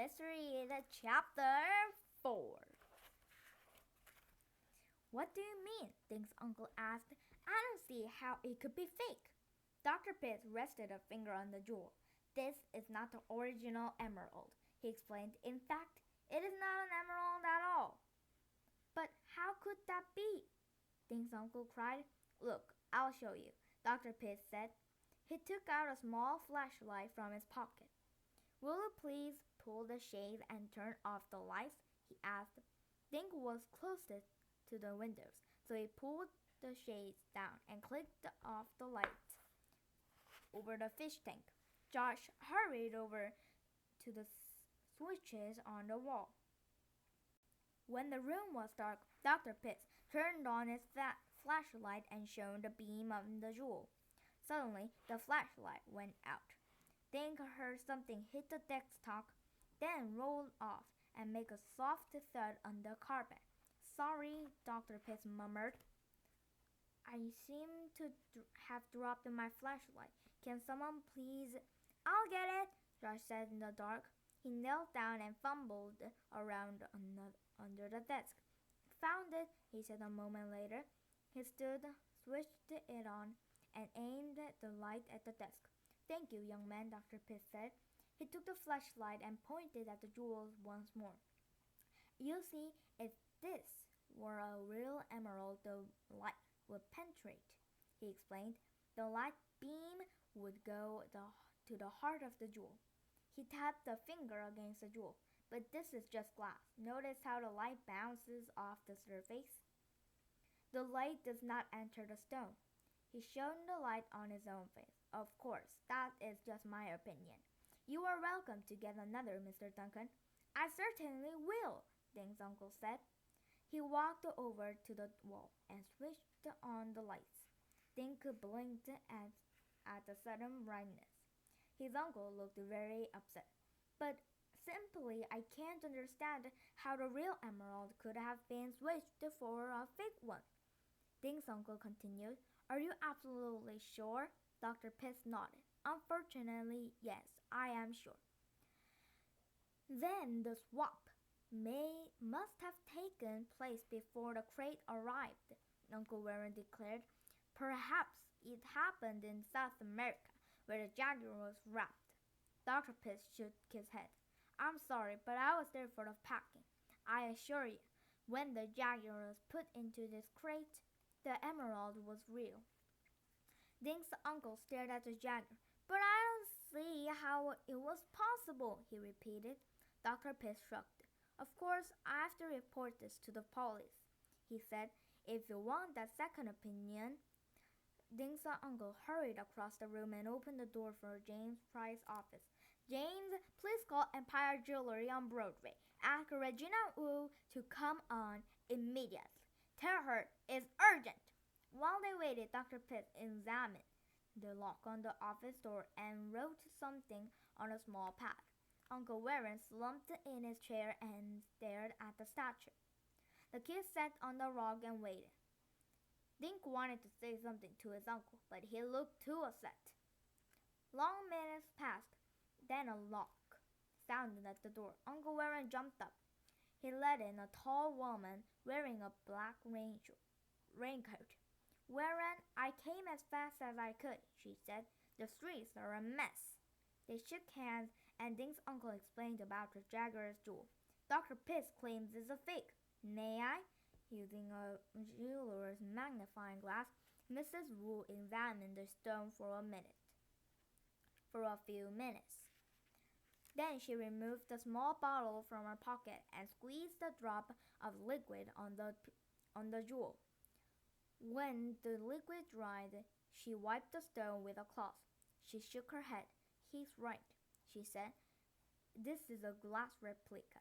Mystery Chapter 4. What do you mean? Dink's uncle asked. I don't see how it could be fake. Dr. Pitts rested a finger on the jewel. This is not the original emerald, he explained. In fact, it is not an emerald at all. But how could that be? Dink's uncle cried. Look, I'll show you, Dr. Pitts said. He took out a small flashlight from his pocket. Will you please pull the shades and turn off the lights? He asked. Dink was closest to the windows, so he pulled the shades down and clicked off the lights over the fish tank. Josh hurried over to the switches on the wall. When the room was dark, Dr. Pitts turned on his flashlight and shone the beam on the jewel. Suddenly, the flashlight went out. Dink heard something hit the desktop, then roll off and make a soft thud on the carpet. Sorry, Dr. Pitts murmured. I seem to have dropped my flashlight. Can someone please? I'll get it, Josh said in the dark. He knelt down and fumbled around under the desk. Found it, he said a moment later. He stood, switched it on, and aimed the light at the desk. Thank you, young man, Dr. Pitts said. He took the flashlight and pointed at the jewels once more. You see, if this were a real emerald, the light would penetrate, he explained. The light beam would go to the heart of the jewel. He tapped the finger against the jewel. But this is just glass. Notice how the light bounces off the surface? The light does not enter the stone. He shone the light on his own face. Of course, that is just my opinion. You are welcome to get another, Mr. Duncan. I certainly will, Dink's uncle said. He walked over to the wall and switched on the lights. Dink blinked at the sudden brightness. His uncle looked very upset. But simply, I can't understand how the real emerald could have been switched for a fake one. Dink's uncle continued. Are you absolutely sure? Dr. Pitts nodded. Unfortunately, yes, I am sure. Then the swap must have taken place before the crate arrived, Uncle Warren declared. Perhaps it happened in South America, where the Jaguar was wrapped. Dr. Pitts shook his head. I'm sorry, but I was there for the packing. I assure you, when the Jaguar was put into this crate, the emerald was real. Dink's uncle stared at the Jaguar. But I don't see how it was possible, he repeated. Dr. Pitts shrugged. Of course, I have to report this to the police, he said. If you want that second opinion. Dink's uncle hurried across the room and opened the door for James Price's office. James, please call Empire Jewelry on Broadway. Ask Regina Wu to come on immediately. Tell her it's urgent. While they waited, Dr. Pitts examined the lock on the office door and wrote something on a small pad. Uncle Warren slumped in his chair and stared at the statue. The kid sat on the rug and waited. Dink wanted to say something to his uncle, but he looked too upset. Long minutes passed. Then a knock sounded at the door. Uncle Warren jumped up. He let in a tall woman wearing a black raincoat. Warren, I came as fast as I could, she said. The streets are a mess. They shook hands, and Dink's uncle explained about the Jaguar's jewel. Dr. Pitts claims it's a fake. May I? Using a jeweler's magnifying glass, Mrs. Wu examined the stone for a few minutes. Then she removed the small bottle from her pocket and squeezed a drop of liquid on the jewel. When the liquid dried, she wiped the stone with a cloth. She shook her head. He's right, she said. This is a glass replica.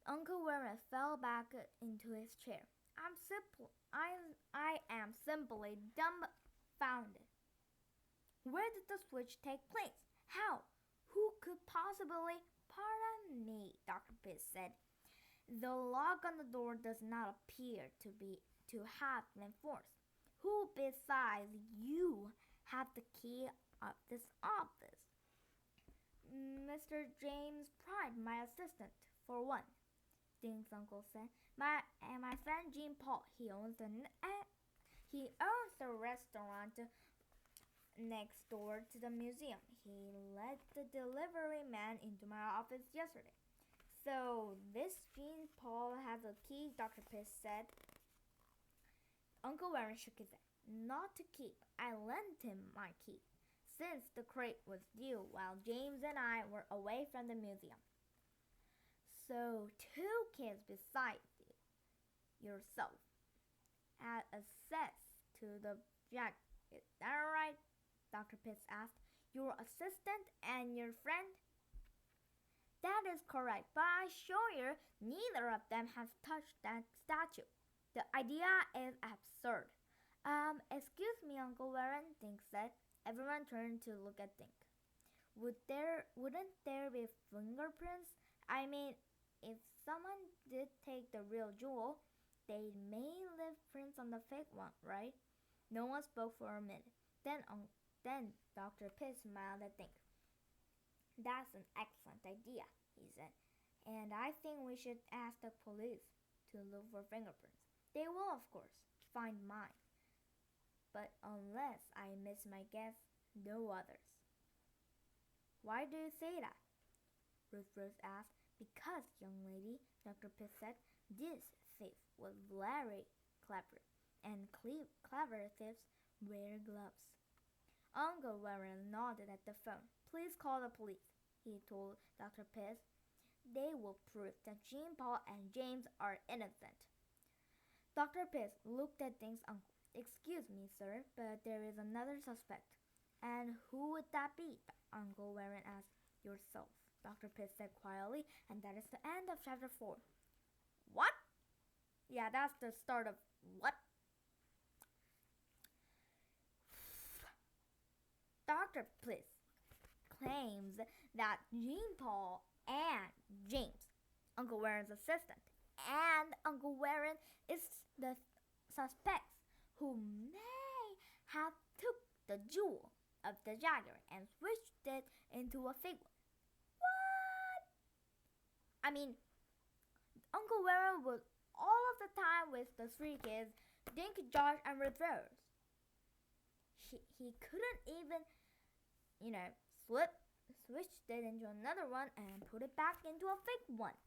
Uncle Warren fell back into his chair. I am simply dumbfounded. Where did the switch take place? How? Who could possibly? Pardon me, Dr. Pitts said. The lock on the door does not appear to have been forced. Who besides you have the key of this office? Mr. James Pride, my assistant, for one, Dink's uncle said. My friend Jean Paul, he owns the restaurant next door to the museum. He let the delivery man into my office yesterday. So this Jean Paul has a key, Dr. Piss said. Uncle Warren shook his head. Not to keep. I lent him my key, since the crate was due while James and I were away from the museum. So 2 kids besides yourself had access to the Jaguar. Is that right? Dr. Pitts asked. Your assistant and your friend? That is correct, but I assure you neither of them has touched that statue. The idea is absurd. Excuse me, Uncle Warren, Dink said. Everyone turned to look at Dink. Wouldn't there be fingerprints? I mean, if someone did take the real jewel, they may leave prints on the fake one, right? No one spoke for a minute. Then Dr. Pitt smiled at Dink. That's an excellent idea, he said. And I think we should ask the police to look for fingerprints. They will, of course, find mine. But unless I miss my guess, no others. Why do you say that? Ruth asked. Because, young lady, Dr. Pitt said, this thief was very clever, and clever thieves wear gloves. Uncle Warren nodded at the phone. Please call the police, he told Dr. Pitt. They will prove that Jean Paul and James are innocent. Dr. Pitt looked at Dink's uncle. Excuse me, sir, but there is another suspect. And who would that be? Uncle Warren asked. Yourself, Dr. Pitt said quietly, and that is the end of chapter 4. What? Yeah, that's the start of what? Dr. Pitt claims that Jean Paul and James, Uncle Warren's assistant, and Uncle Warren is the suspects who may have took the jewel of the Jaguar and switched it into a fake one. What? I mean, Uncle Warren was all of the time with the 3 kids, Dink, Josh, and Rivers. He couldn't even, switched it into another one and put it back into a fake one.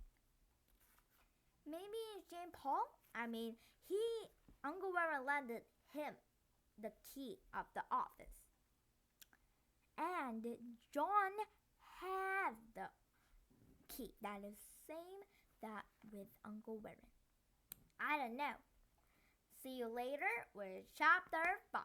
Maybe Jean Paul? Uncle Warren lended him the key of the office. And John has the key that is same that with Uncle Warren. I don't know. See you later with chapter 5.